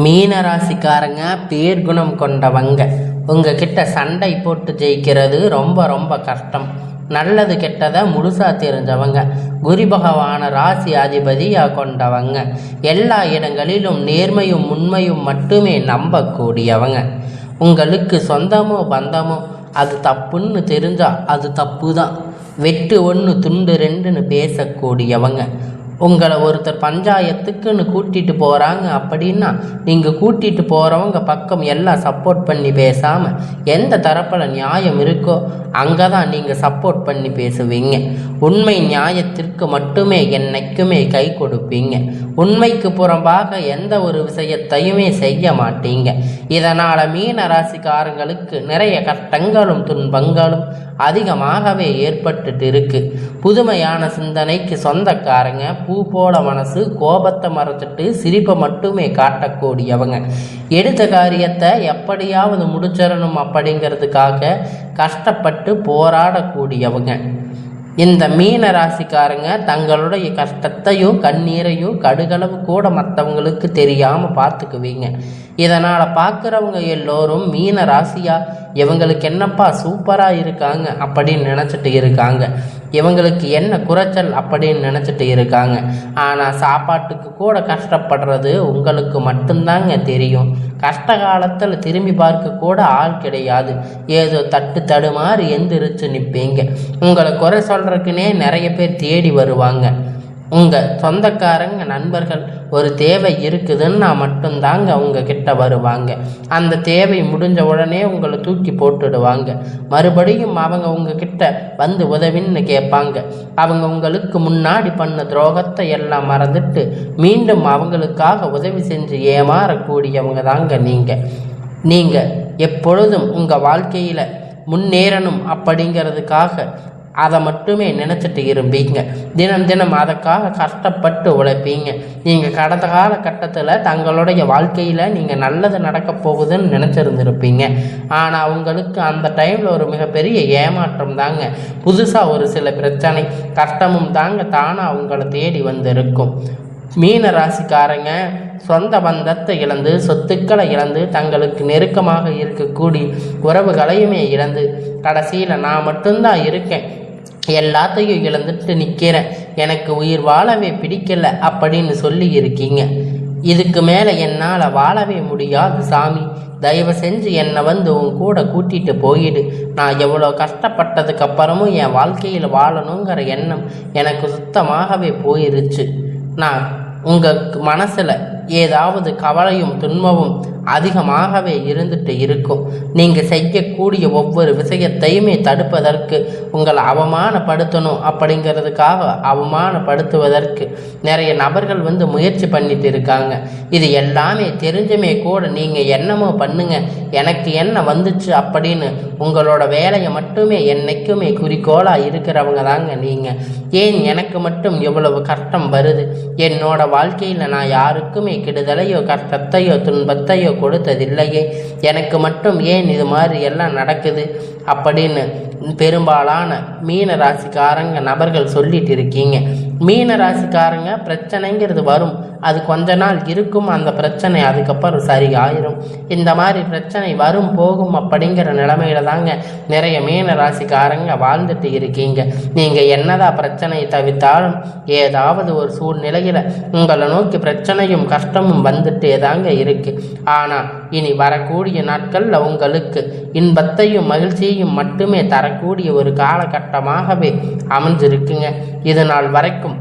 மீனராசிக்காரங்க பேர்குணம் கொண்டவங்க. உங்ககிட்ட சண்டை போட்டு ஜெயிக்கிறது ரொம்ப ரொம்ப கஷ்டம். நல்லது கெட்டதை முழுசா தெரிஞ்சவங்க. குரு பகவான ராசி அதிபதியாக கொண்டவங்க. எல்லா இடங்களிலும் நேர்மையும் உண்மையும் மட்டுமே நம்பக்கூடியவங்க. உங்களுக்கு சொந்தமோ பந்தமோ அது தப்புன்னு தெரிஞ்சா அது தப்பு தான். வெட்டு ஒன்று துண்டு ரெண்டுன்னு பேசக்கூடியவங்க. உங்களை ஒருத்தர் பஞ்சாயத்துக்குன்னு கூட்டிகிட்டு போகிறாங்க அப்படின்னா நீங்கள் கூட்டிகிட்டு போகிறவங்க பக்கம் எல்லாம் சப்போர்ட் பண்ணி பேசாமல் எந்த தரப்பில் நியாயம் இருக்கோ அங்கே தான் நீங்கள் சப்போர்ட் பண்ணி பேசுவீங்க. உண்மை நியாயத்திற்கு மட்டுமே என்னைக்குமே கை கொடுப்பீங்க. உண்மைக்கு புறம்பாக எந்த ஒரு விஷயத்தையுமே செய்ய மாட்டீங்க. இதனால் மீன ராசிக்காரங்களுக்கு நிறைய கஷ்டங்களும் துன்பங்களும் அதிகமாகவே ஏற்பட்டுட்டு இருக்கு. புதுமையான சிந்தனைக்கு சொந்தக்காரங்க. பூ போல மனசு, கோபத்தை மறைச்சிட்டு சிரிப்பை மட்டுமே காட்டக்கூடியவங்க. எடுத்த காரியத்தை எப்படியாவது முடிச்சிடணும் அப்படிங்கிறதுக்காக கஷ்டப்பட்டு போராடக்கூடியவங்க. இந்த மீன ராசிக்காரங்க தங்களுடைய கஷ்டத்தையும் கண்ணீரையும் கடுகளவு கூட மற்றவங்களுக்கு தெரியாமல் பார்த்துக்குவீங்க. இதனால் பார்க்குறவங்க எல்லோரும் மீன ராசியா இவங்களுக்கு என்னப்பா சூப்பராக இருக்காங்க அப்படின்னு நினச்சிட்டு இருக்காங்க. இவங்களுக்கு என்ன குறைச்சல் அப்படின்னு நினச்சிட்டு இருக்காங்க. ஆனால் சாப்பாட்டுக்கு கூட கஷ்டப்படுறது உங்களுக்கு மட்டும்தாங்க தெரியும். கஷ்ட காலத்தில் திரும்பி பார்க்க கூட ஆள் கிடையாது. ஏதோ தடுமாறி எந்திரிச்சு நிற்பீங்க. உங்களை குறை சொல்கிறதுக்குனே நிறைய பேர் தேடி வருவாங்க. உங்கள் சொந்தக்காரங்க நண்பர்கள் ஒரு தேவை இருக்குதுன்னா மட்டும்தாங்க உங்ககிட்ட வருவாங்க. அந்த தேவை முடிஞ்ச உடனே உங்களை தூக்கி போட்டுடுவாங்க. மறுபடியும் அவங்க உங்ககிட்ட வந்து உதவின்னு கேட்பாங்க. அவங்க உங்களுக்கு முன்னாடி பண்ண துரோகத்தை எல்லாம் மறந்துட்டு மீண்டும் அவங்களுக்காக உதவி செஞ்சு ஏமாறக்கூடியவங்க தாங்க நீங்கள் எப்பொழுதும் உங்கள் வாழ்க்கையில் முன்னேறணும் அப்படிங்கிறதுக்காக அதை மட்டுமே நினச்சிட்டு இருப்பீங்க. தினம் தினம் அதுக்காக கஷ்டப்பட்டு உழைப்பீங்க. நீங்கள் கடந்த காலகட்டத்தில் தங்களுடைய வாழ்க்கையில் நீங்கள் நல்லது நடக்க போகுதுன்னு நினச்சிருந்துருப்பீங்க. ஆனால் உங்களுக்கு அந்த டைமில் ஒரு மிகப்பெரிய ஏமாற்றம் தாங்க. புதுசாக ஒரு சில பிரச்சனை கஷ்டமும் தாங்க தானாக உங்களை தேடி வந்திருக்கும். மீன ராசிக்காரங்க சொந்த பந்தத்தை இழந்து, சொத்துக்களை இழந்து, தங்களுக்கு நெருக்கமாக இருக்கக்கூடிய உறவுகளையுமே இழந்து கடைசியில் நான் மட்டும்தான் இருக்கேன், எல்லாத்தையும் இழந்துட்டு நிற்கிறேன், எனக்கு உயிர் வாழவே பிடிக்கல அப்படின்னு சொல்லி இருக்கீங்க. இதுக்கு மேலே என்னால் வாழவே முடியாது சாமி, தயவு செஞ்சு என்னை வந்து உன் கூட கூட்டிகிட்டு போயிடு. நான் எவ்வளோ கஷ்டப்பட்டதுக்கு அப்புறமும் என் வாழ்க்கையில் வாழணுங்கிற எண்ணம் எனக்கு சுத்தமாகவே போயிருச்சு. நான் உங்கள் மனசில் ஏதாவது கவலையும் துன்பமும் அதிகமாகவே இருந்துட்டு இருக்கும். நீங்கள் செய்யக்கூடிய ஒவ்வொரு விஷயத்தையுமே தடுப்பதற்கு, உங்களை அவமானப்படுத்தணும் அப்படிங்கிறதுக்காக அவமானப்படுத்துவதற்கு நிறைய நபர்கள் வந்து முயற்சி பண்ணிட்டு இருக்காங்க. இது எல்லாமே தெரிஞ்சுமே கூட நீங்கள் என்னமோ பண்ணுங்க, எனக்கு என்ன வந்துச்சு அப்படின்னு உங்களோட வேலையை மட்டுமே என்னைக்குமே குறிக்கோளாக இருக்கிறவங்க தாங்க நீங்கள். ஏன் எனக்கு மட்டும் எவ்வளவு கஷ்டம் வருது? என்னோட வாழ்க்கையில் நான் யாருக்குமே கெடுதலையோ கஷ்டத்தையோ துன்பத்தையோ கொடுத்ததில்லையே, எனக்கு மட்டும் ஏன் இது மாதிரி எல்லாம் நடக்குது அப்படின்னு பெரும்பாலான மீன ராசிக்காரங்க நபர்கள் சொல்லிட்டு இருக்கீங்க. மீன ராசிக்காரங்க பிரச்சனைங்கிறது வரும், அது கொஞ்ச நாள் இருக்கும். அந்த பிரச்சனை அதுக்கப்புறம் சரி ஆயிரும். இந்த மாதிரி பிரச்சனை வரும் போகும் அப்படிங்கிற நிலைமையில தாங்க நிறைய மீன ராசிக்காரங்க வாழ்ந்துட்டு இருக்கீங்க. நீங்கள் என்னதான் பிரச்சனையை தவிர்த்தாலும் ஏதாவது ஒரு சூழ்நிலையில் உங்களை நோக்கி பிரச்சனையும் கஷ்டமும் வந்துட்டே தாங்க இருக்கு. ஆனால் இனி வரக்கூடிய நாட்களில் உங்களுக்கு இன்பத்தையும் மகிழ்ச்சியையும் மட்டுமே தரக்கூடிய ஒரு காலகட்டமாகவே அமைஞ்சிருக்குங்க. இது நாள் வரைக்கும்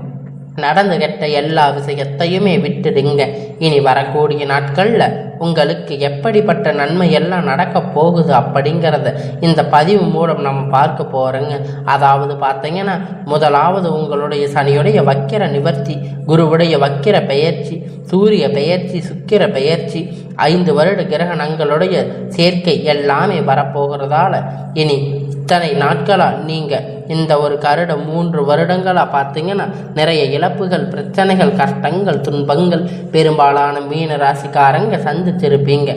நடந்து கெட்ட எல்லா விஷயத்தையுமே விட்டுடுங்க. இனி வரக்கூடிய நாட்களில் உங்களுக்கு எப்படிப்பட்ட நன்மை எல்லாம் நடக்க போகுது அப்படிங்கிறத இந்த பதிவு மூலம் நம்ம பார்க்க போகிறோங்க. அதாவது பார்த்தீங்கன்னா, முதலாவது உங்களுடைய சனியுடைய வக்கிர நிவர்த்தி, குருவுடைய வக்கிர பெயர்ச்சி, சூரிய பெயர்ச்சி, சுக்கிர பெயர்ச்சி, 5 வருட கிரகணங்களுடைய சேர்க்கை எல்லாமே வரப்போகிறதால இனி இத்தனை நாட்களாக நீங்கள் இந்த ஒரு கருடம் 3 வருடங்களாக பார்த்தீங்கன்னா நிறைய இழப்புகள், பிரச்சனைகள், கஷ்டங்கள், துன்பங்கள் பெரும்பாலான மீன ராசிக்காரங்க சந்திச்சிருப்பீங்க.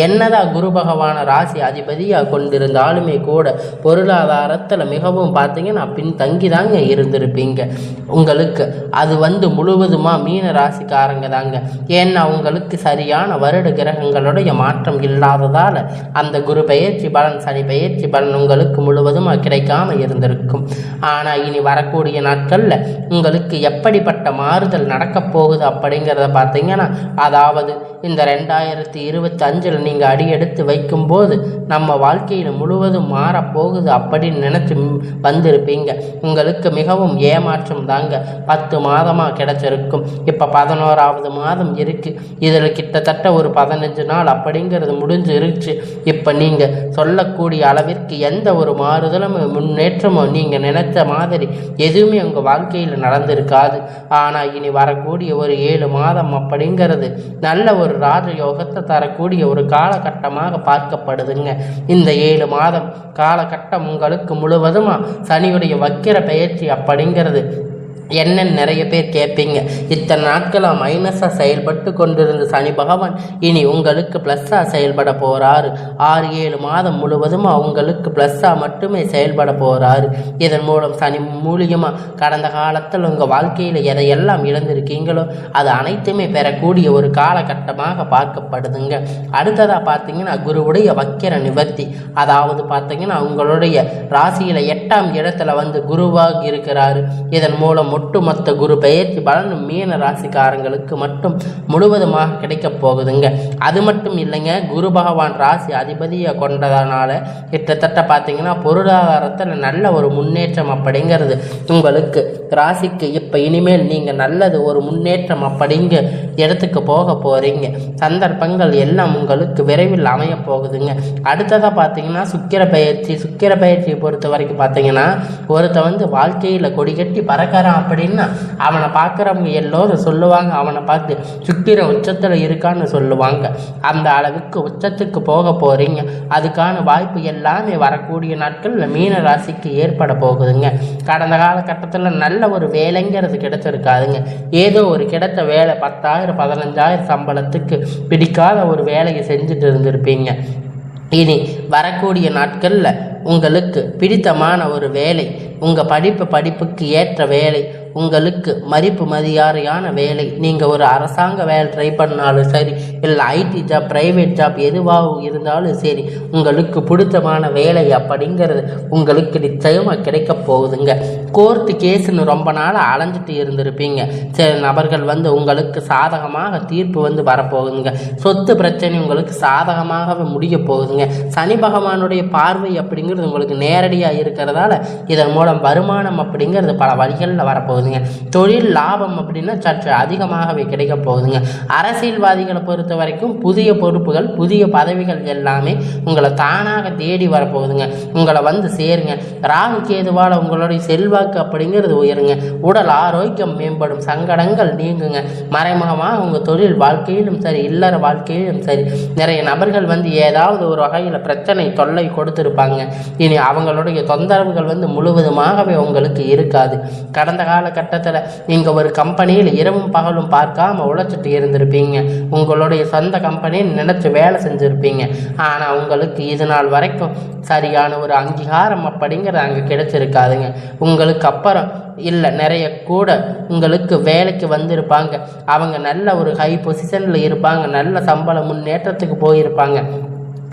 என்னதான் குரு பகவான ராசி அதிபதியாக கொண்டிருந்தாலுமே கூட பொருளாதாரத்தில் மிகவும் பார்த்தீங்கன்னா பின்தங்கி தாங்க இருந்திருப்பீங்க. உங்களுக்கு அது முழுவதுமாக மீன ராசிக்காரங்க தாங்க. ஏன்னா உங்களுக்கு சரியான வருட கிரகங்களுடைய மாற்றம் இல்லாததால் அந்த குரு பெயர்ச்சி பலன், சனி பெயர்ச்சி பலன் உங்களுக்கு முழுவதுமாக கிடைக்காம இருந்திருக்கும். ஆனால் இனி வரக்கூடிய நாட்களில் உங்களுக்கு எப்படிப்பட்ட மாறுதல் நடக்கப் போகுது அப்படிங்கிறத பார்த்தீங்கன்னா, அதாவது இந்த 2025 நீங்கள் அடியெடுத்து வைக்கும்போது நம்ம வாழ்க்கையில் முழுவதும் மாறப்போகுது அப்படின்னு நினச்சி வந்திருப்பீங்க. உங்களுக்கு மிகவும் ஏமாற்றம் தாங்க 10 மாதமாக கிடைச்சிருக்கும். இப்போ 11வது மாதம் இருக்குது. இதில் கிட்டத்தட்ட ஒரு 15 நாள் அப்படிங்கிறது முடிஞ்சு இருந்துச்சு. இப்போ நீங்கள் சொல்லக்கூடிய அளவிற்கு எந்த ஒரு மாறுதலும் முன்னேற்றமோ நீங்கள் நினைத்த மாதிரி எதுவுமே உங்கள் வாழ்க்கையில் நடந்திருக்காது. ஆனால் இனி வரக்கூடிய ஒரு 7 மாதம் அப்படிங்கிறது நல்ல ஒரு ராஜயோகத்தை தரக்கூடிய ஒரு காலகட்டமாக பார்க்கப்படுதுங்க. இந்த 7 மாதம் காலகட்டம் உங்களுக்கு முழுவதுமாக சனியுடைய வக்கிர பெயர்ச்சி அப்படிங்கிறது என்னன்னு நிறைய பேர் கேட்பீங்க. இத்தனை நாட்களாக மைனஸாக செயல்பட்டு கொண்டிருந்த சனி பகவான் இனி உங்களுக்கு ப்ளஸ்ஸாக செயல்பட போகிறாரு. 6-7 மாதம் முழுவதுமாக உங்களுக்கு ப்ளஸ்ஸாக மட்டுமே செயல்பட போகிறாரு. இதன் மூலம் சனி மூலியமாக கடந்த காலத்தில் உங்கள் வாழ்க்கையில் எதையெல்லாம் இழந்திருக்கீங்களோ அது அனைத்துமே பெறக்கூடிய ஒரு காலகட்டமாக பார்க்கப்படுதுங்க. அடுத்ததாக பார்த்தீங்கன்னா குருவுடைய வக்கிர நிவர்த்தி, அதாவது பார்த்தீங்கன்னா உங்களுடைய ராசியில் 8ஆம் இடத்துல குருவாக இருக்கிறாரு. இதன் மூலம் ஒட்டுமொத்த குரு பெயர்ச்சி பலன் மீன ராசிக்காரங்களுக்கு மட்டும் முழுவதுமாக கிடைக்க போகுதுங்க. அது மட்டும் இல்லைங்க, குரு பகவான் ராசி அதிபதியை கொண்டதனால கிட்டத்தட்ட பார்த்தீங்கன்னா பொருளாதாரத்தில் நல்ல ஒரு முன்னேற்றம் அப்படிங்கிறது உங்களுக்கு ராசிக்கு இப்போ இனிமேல் நீங்கள் நல்லது ஒரு முன்னேற்றம் அப்படிங்க இடத்துக்கு போக போகிறீங்க. சந்தர்ப்பங்கள் எல்லாம் உங்களுக்கு விரைவில் அமைய போகுதுங்க. அடுத்ததாக பார்த்தீங்கன்னா சுக்கிர பயிற்சியை பொறுத்த வரைக்கும் பார்த்தீங்கன்னா ஒருத்த வாழ்க்கையில் கொடி கட்டி பறக்கிறான் அப்படின்னா அவனை பார்க்குறவங்க எல்லோரும் சொல்லுவாங்க, அவனை பார்த்து சுக்கிரன் உச்சத்தில் இருக்கான்னு சொல்லுவாங்க. அந்த அளவுக்கு உச்சத்துக்கு போக போகிறீங்க. அதுக்கான வாய்ப்பு எல்லாமே வரக்கூடிய நாட்களில் மீன ராசிக்கு ஏற்பட போகுதுங்க. கடந்த காலகட்டத்தில் நல்ல ஒரு வேலைங்கிறது கிடைச்சிருக்காதுங்க. ஏதோ ஒரு கிடைத்த வேலை 10,000 15,000 சம்பளத்துக்கு பிடிக்காத ஒரு வேலையை செஞ்சுட்டு இருந்திருப்பீங்க. இனி வரக்கூடிய நாட்களில் உங்களுக்கு பிடித்தமான ஒரு வேலை, உங்கள் படிப்புக்கு ஏற்ற வேலை, உங்களுக்கு மதிப்பு மரியாதையான வேலை, நீங்கள் ஒரு அரசாங்க வேலை ட்ரை பண்ணாலும் சரி, இல்லை ஐடி ஜாப், ப்ரைவேட் ஜாப் எதுவாக இருந்தாலும் சரி, உங்களுக்கு பிடித்தமான வேலை அப்படிங்கிறது உங்களுக்கு நிச்சயமாக கிடைக்க போகுதுங்க. கோர்ட்டு கேஸுன்னு ரொம்ப நாளாக அலைஞ்சிட்டு இருந்திருப்பீங்க. சில நபர்கள் உங்களுக்கு சாதகமாக தீர்ப்பு வரப்போகுதுங்க. சொத்து பிரச்சனை உங்களுக்கு சாதகமாகவே முடிய போகுதுங்க. சனி பகவானுடைய பார்வை அப்படிங்கிறது உங்களுக்கு நேரடியாக இருக்கிறதால இதன் மூலம் வருமானம் அப்படிங்கிறது பல வழிகளில் வரப்போகுது. தொழில் லாபம் அப்படின்னா சற்று அதிகமாகவே கிடைக்க போகுதுங்க. அரசியல்வாதிகளை பொறுத்த வரைக்கும் புதிய பொறுப்புகள், புதிய பதவிகள் எல்லாமே உங்களை தானாக தேடி வரப்போகுதுங்க. உங்களை சேருங்க. ராகு கேதுவால் உங்களுடைய செல்வாக்கு அப்படிங்கிறது உயருங்க. உடல் ஆரோக்கியம் மேம்படும், சங்கடங்கள் நீங்குங்க. மறைமுகமாக உங்கள் தொழில் வாழ்க்கையிலும் சரி, இல்லற வாழ்க்கையிலும் சரி, நிறைய நபர்கள் ஏதாவது ஒரு வகையில் பிரச்சனை தொல்லை கொடுத்துருப்பாங்க. இனி அவங்களுடைய தொந்தரவுகள் முழுவதுமாகவே உங்களுக்கு இருக்காது. கடந்த காலகட்டத்தில் நீங்கள் ஒரு கம்பெனியில் இரவும் பகலும் பார்க்காம உழைச்சிட்டு இருந்திருப்பீங்க. உங்களுடைய சொந்த கம்பெனின்னு நினைச்சு வேலை செஞ்சுருப்பீங்க. ஆனால் உங்களுக்கு இது நாள் வரைக்கும் சரியான ஒரு அங்கீகாரம் அப்படிங்கிறது அங்கே கிடைச்சிருக்காதுங்க. உங்களுக்கு அப்புறம் இல்லை நிறைய கூட உங்களுக்கு வேலைக்கு வந்திருப்பாங்க. அவங்க நல்ல ஒரு ஹை பொசிஷனில் இருப்பாங்க, நல்ல சம்பள முன்னேற்றத்துக்கு போயிருப்பாங்க.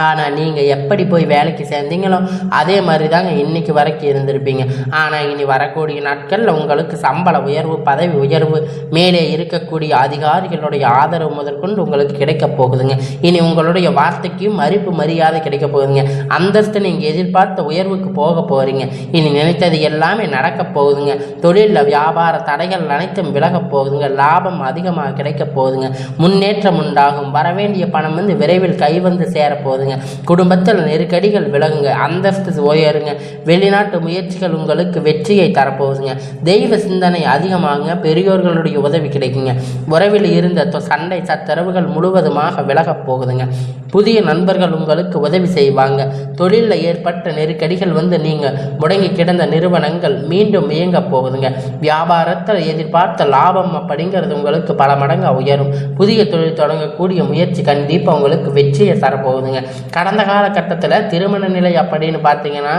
ஆனால் நீங்கள் எப்படி போய் வேலைக்கு சேர்ந்தீங்களோ அதே மாதிரி தாங்க இன்றைக்கி வரைக்கும் இருந்திருப்பீங்க. ஆனால் இனி வரக்கூடிய நாட்களில் உங்களுக்கு சம்பள உயர்வு, பதவி உயர்வு, மேலே இருக்கக்கூடிய அதிகாரிகளுடைய ஆதரவு முதற்கொண்டு உங்களுக்கு கிடைக்க போகுதுங்க. இனி உங்களுடைய வார்த்தைக்கும் மதிப்பு மரியாதை கிடைக்க போகுதுங்க. அந்தஸ்து நீங்கள் எதிர்பார்த்த உயர்வுக்கு போக போகிறீங்க. இனி நினைத்தது எல்லாமே நடக்க போகுதுங்க. தொழிலில் வியாபார தடைகள் அனைத்தும் விலகப் போகுதுங்க. லாபம் அதிகமாக கிடைக்க போகுதுங்க. முன்னேற்றம் உண்டாகும். வரவேண்டிய பணம் விரைவில் கை சேரப்போகுதுங்க. போகுதுங்க. குடும்பத்தில் நெருக்கடிகள் விலகுங்க, அந்தஸ்து உயருங்க. வெளிநாட்டு முயற்சிகள் உங்களுக்கு வெற்றியை தரப்போகுதுங்க. தெய்வ சிந்தனை அதிகமாகுங்க, பெரியோர்களுடைய உதவி கிடைக்குங்க. உறவில் இருந்த சண்டை சச்சரவுகள் முழுவதுமாக விலகப் போகுதுங்க. புதிய நண்பர்கள் உங்களுக்கு உதவி செய்வாங்க. தொழிலில் ஏற்பட்ட நெருக்கடிகள் நீங்கள் முடங்கி கிடந்த நிறுவனங்கள் மீண்டும் இயங்க போகுதுங்க. வியாபாரத்தில் எதிர்பார்த்த லாபம் அப்படிங்கிறது உங்களுக்கு பல மடங்கு உயரும். புதிய தொழில் தொடங்கக்கூடிய முயற்சி கண்டிப்பாக உங்களுக்கு வெற்றியை தரப்போகுதுங்க. கடந்த காலகட்டத்தில் திருமண நிலை அப்படின்னு பார்த்தீங்கன்னா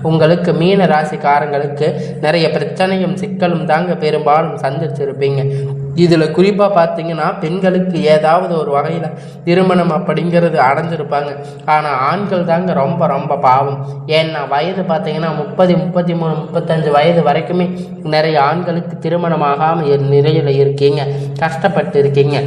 உங்களுக்கு மீன ராசிக்காரங்களுக்கு நிறைய பிரச்சனையும் சிக்கலும் தாங்க பெரும்பாலும் சந்திச்சிருப்பீங்க. இதில் குறிப்பாக பார்த்தீங்கன்னா பெண்களுக்கு ஏதாவது ஒரு வகையில் திருமணம் அப்படிங்கிறது அடைஞ்சிருப்பாங்க. ஆனால் ஆண்கள் தாங்க ரொம்ப ரொம்ப பாவம். ஏன்னா வயது பார்த்தீங்கன்னா 30, 33, 35 வயது வரைக்குமே நிறைய ஆண்களுக்கு திருமணமாகாமல் நிலையில் இருக்கீங்க, கஷ்டப்பட்டு இருக்கீங்க.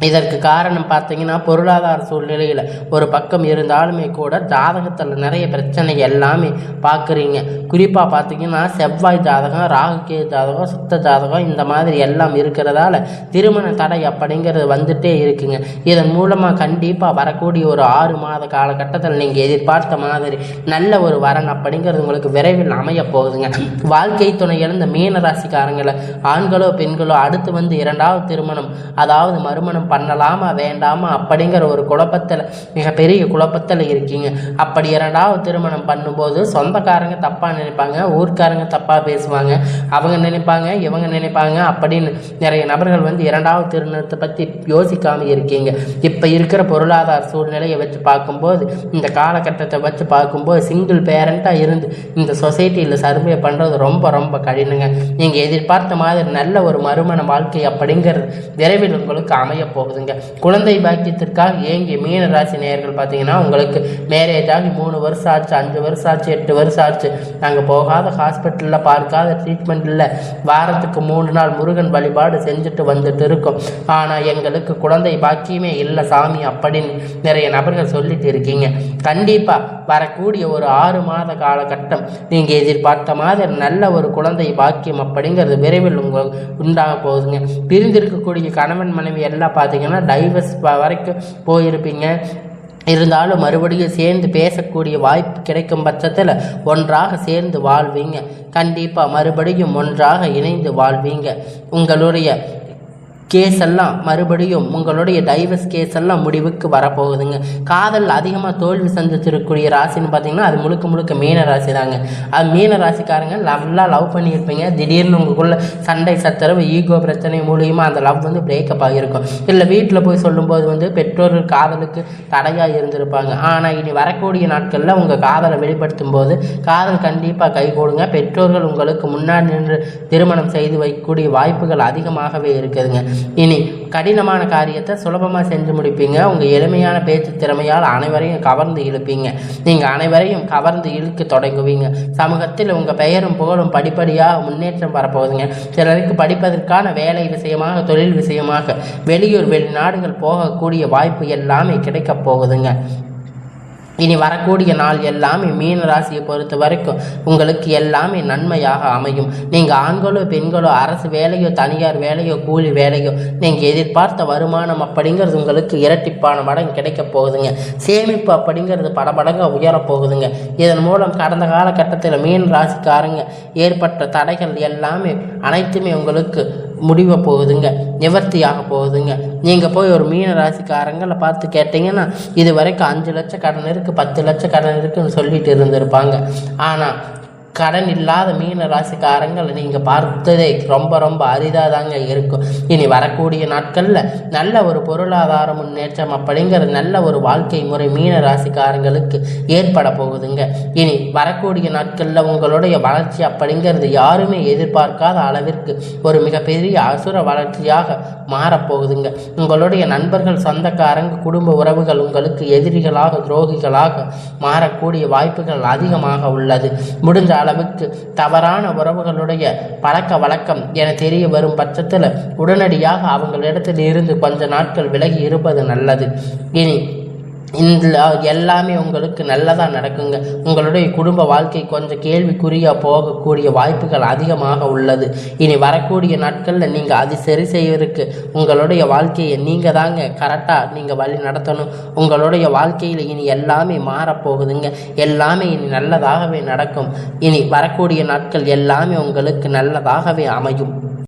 இதற்கு காரணம் பார்த்தீங்கன்னா பொருளாதார சூழ்நிலையில் ஒரு பக்கம் இருந்தாலுமே கூட ஜாதகத்தில் நிறைய பிரச்சனை எல்லாமே பார்க்குறீங்க. குறிப்பாக பார்த்தீங்கன்னா செவ்வாய் ஜாதகம், ராகுகே ஜாதகம், சுத்த ஜாதகம் இந்த மாதிரி எல்லாம் இருக்கிறதால திருமண தடை அப்படிங்கிறது வந்துட்டே இருக்குங்க. இதன் மூலமாக கண்டிப்பாக வரக்கூடிய ஒரு 6 மாத காலகட்டத்தில் நீங்கள் எதிர்பார்த்த மாதிரி நல்ல ஒரு வரன் அப்படிங்கிறது உங்களுக்கு விரைவில் அமைய போகுதுங்க. வாழ்க்கை துணை இழந்த மீன ராசிக்காரங்களை ஆண்களோ பெண்களோ அடுத்து 2வது திருமணம் அதாவது மறுமணம் பண்ணலாமா வேண்டாமா அப்படிங்கிற ஒரு குழப்பத்தில், மிகப்பெரிய குழப்பத்தில் இருக்கீங்க. அப்படி 2வது திருமணம் பண்ணும்போது சொந்தக்காரங்க தப்பாக நினைப்பாங்க, ஊர்க்காரங்க தப்பாக பேசுவாங்க, அவங்க நினைப்பாங்க இவங்க நினைப்பாங்க அப்படின்னு நிறைய நபர்கள் 2வது திருமணத்தை பற்றி யோசிக்காமல் இருக்கீங்க. இப்போ இருக்கிற பொருளாதார சூழ்நிலையை வச்சு பார்க்கும்போது, இந்த காலகட்டத்தை வச்சு பார்க்கும்போது சிங்கிள் பேரண்ட்டாக இருந்து இந்த சொசைட்டியில் சர்வே பண்ணுறது ரொம்ப ரொம்ப கடினங்க. நீங்கள் எதிர்பார்த்த மாதிரி நல்ல ஒரு மறுமண வாழ்க்கை அப்படிங்கிறது விரைவில் உங்களுக்கு அமைய போகுதுங்க. குழந்தை பாக்கியத்திற்காக ஏங்கிய மீன ராசி நேயர்கள் பார்த்தீங்கன்னா உங்களுக்கு மேரேஜ் ஆகி 3 வருஷம் ஆச்சு, 5 வருஷம் ஆச்சு, 8 வருஷம் ஆச்சு, நாங்கள் போகாத ஹாஸ்பிட்டலில் பார்க்காத ட்ரீட்மெண்ட் இல்லை, வாரத்துக்கு 3 நாள் முருகன் வழிபாடு செஞ்சுட்டு வந்துட்டு இருக்கோம், ஆனால் எங்களுக்கு குழந்தை பாக்கியமே இல்லை சாமி அப்படின்னு நிறைய நபர்கள் சொல்லிட்டு இருக்கீங்க. கண்டிப்பாக வரக்கூடிய ஒரு 6 மாத காலகட்டம் நீங்கள் எதிர்பார்த்த மாதிரி நல்ல ஒரு குழந்தை பாக்கியம் அப்படிங்கிறது விரைவில் உங்களுக்கு உண்டாக போகுதுங்க. பிரிந்திருக்கக்கூடிய கணவன் மனைவி எல்லாம் பார்த்தீங்கன்னா டைவர்ஸ் வரைக்கும் போயிருப்பீங்க. இருந்தாலும் மறுபடியும் சேர்ந்து பேசக்கூடிய வாய்ப்பு கிடைக்கும் பட்சத்தில் ஒன்றாக சேர்ந்து வாழ்வீங்க. கண்டிப்பாக மறுபடியும் ஒன்றாக இணைந்து வாழ்வீங்க. உங்களுடைய கேஸ் எல்லாம் மறுபடியும் உங்களுடைய டைவர்ஸ் கேஸ் எல்லாம் முடிவுக்கு வரப்போகுதுங்க. காதல் அதிகமாக தோல்வி சந்திச்சிருக்கக்கூடிய ராசின்னு பார்த்தீங்கன்னா அது முழுக்க முழுக்க மீன ராசி தாங்க. அது மீன ராசிக்காரங்க நல்லா லவ் பண்ணியிருப்பீங்க. திடீர்னு உங்களுக்குள்ள சண்டை சச்சரவு ஈகோ பிரச்சனை மூலியமாக அந்த லவ் பிரேக்கப் ஆகியிருக்கும். இல்லை வீட்டில் போய் சொல்லும்போது பெற்றோர்கள் காதலுக்கு தடையாக இருந்திருப்பாங்க. ஆனால் இனி வரக்கூடிய நாட்களில் உங்கள் காதலை வெளிப்படுத்தும் போது காதல் கண்டிப்பாக கைகூடுங்க. பெற்றோர்கள் உங்களுக்கு முன்னாடி நின்று திருமணம் செய்து வைக்கக்கூடிய வாய்ப்புகள் அதிகமாகவே இருக்குதுங்க. இனி கடினமான காரியத்தை சுலபமாக செஞ்சு முடிப்பீங்க. உங்கள் எளிமையான பேச்சு திறமையால் அனைவரையும் கவர்ந்து இழுப்பீங்க. நீங்கள் அனைவரையும் கவர்ந்து இழுக்க தொடங்குவீங்க. சமூகத்தில் உங்கள் பெயரும் புகழும் படிப்படியாக முன்னேற்றம் வரப்போகுதுங்க. சிலருக்கு படிப்பதற்கான வேலை விஷயமாக, தொழில் விஷயமாக வெளியூர் வெளிநாடுகள் போகக்கூடிய வாய்ப்பு எல்லாமே கிடைக்கப் போகுதுங்க. இனி வரக்கூடிய நாள் எல்லாமே மீன ராசியை பொறுத்த வரைக்கும் உங்களுக்கு எல்லாமே நன்மையாக அமையும். நீங்கள் ஆண்களோ பெண்களோ அரசு வேலையோ தனியார் வேலையோ கூலி வேலையோ நீங்கள் எதிர்பார்த்த வருமானம் அப்படிங்கிறது உங்களுக்கு இரட்டிப்பான மடங்கு கிடைக்க போகுதுங்க. சேமிப்பு அப்படிங்கிறது பல மடங்கு உயரப்போகுதுங்க. இதன் மூலம் கடந்த காலகட்டத்தில் மீன ராசிக்காரங்க ஏற்பட்ட தடைகள் எல்லாமே அனைத்துமே உங்களுக்கு முடிவ போகுதுங்க, நிவர்த்தியாக போகுதுங்க. நீங்கள் போய் ஒரு மீன ராசிக்காரங்களை பார்த்து கேட்டிங்கன்னா இது வரைக்கும் 5 லட்சம் கடன் இருக்குது, 10 லட்சம் கடன் இருக்குன்னு சொல்லிட்டு இருந்திருப்பாங்க. ஆனால் கடன் இல்லாத மீன ராசிக்காரங்களை நீங்கள் பார்த்ததே ரொம்ப ரொம்ப அரிதாக தாங்க இருக்கும். இனி வரக்கூடிய நாட்களில் நல்ல ஒரு பொருளாதார முன்னேற்றம் அப்படிங்கிற நல்ல ஒரு வாழ்க்கை முறை மீன ராசிக்காரங்களுக்கு ஏற்பட போகுதுங்க. இனி வரக்கூடிய நாட்களில் உங்களுடைய வளர்ச்சி அப்படிங்கிறது யாருமே எதிர்பார்க்காத அளவிற்கு ஒரு மிகப்பெரிய அசுர வளர்ச்சியாக மாறப்போகுதுங்க. உங்களுடைய நண்பர்கள், சொந்தக்காரங்க, குடும்ப உறவுகள் உங்களுக்கு எதிரிகளாக, துரோகிகளாக மாறக்கூடிய வாய்ப்புகள் அதிகமாக உள்ளது. முடிஞ்ச அளவுக்கு தவறான உறவுகளுடைய பழக்க வழக்கம் என தெரிய வரும் பட்சத்தில் உடனடியாக அவங்களிடத்தில் இருந்து கொஞ்ச நாட்கள் விலகி இருப்பது நல்லது. இனி எல்லாமே உங்களுக்கு நல்லதாக நடக்குங்க. உங்களுடைய குடும்ப வாழ்க்கை கொஞ்சம் கேள்விக்குறியாக போகக்கூடிய வாய்ப்புகள் அதிகமாக உள்ளது. இனி வரக்கூடிய நாட்களில் நீங்கள் அது சரி செய்வதற்கு உங்களுடைய வாழ்க்கையை நீங்கள் தாங்க கரெக்டாக நீங்கள் வழி நடத்தணும். உங்களுடைய வாழ்க்கையில் இனி எல்லாமே மாறப்போகுதுங்க. எல்லாமே இனி நல்லதாகவே நடக்கும். இனி வரக்கூடிய நாட்கள் எல்லாமே உங்களுக்கு நல்லதாகவே அமையும்.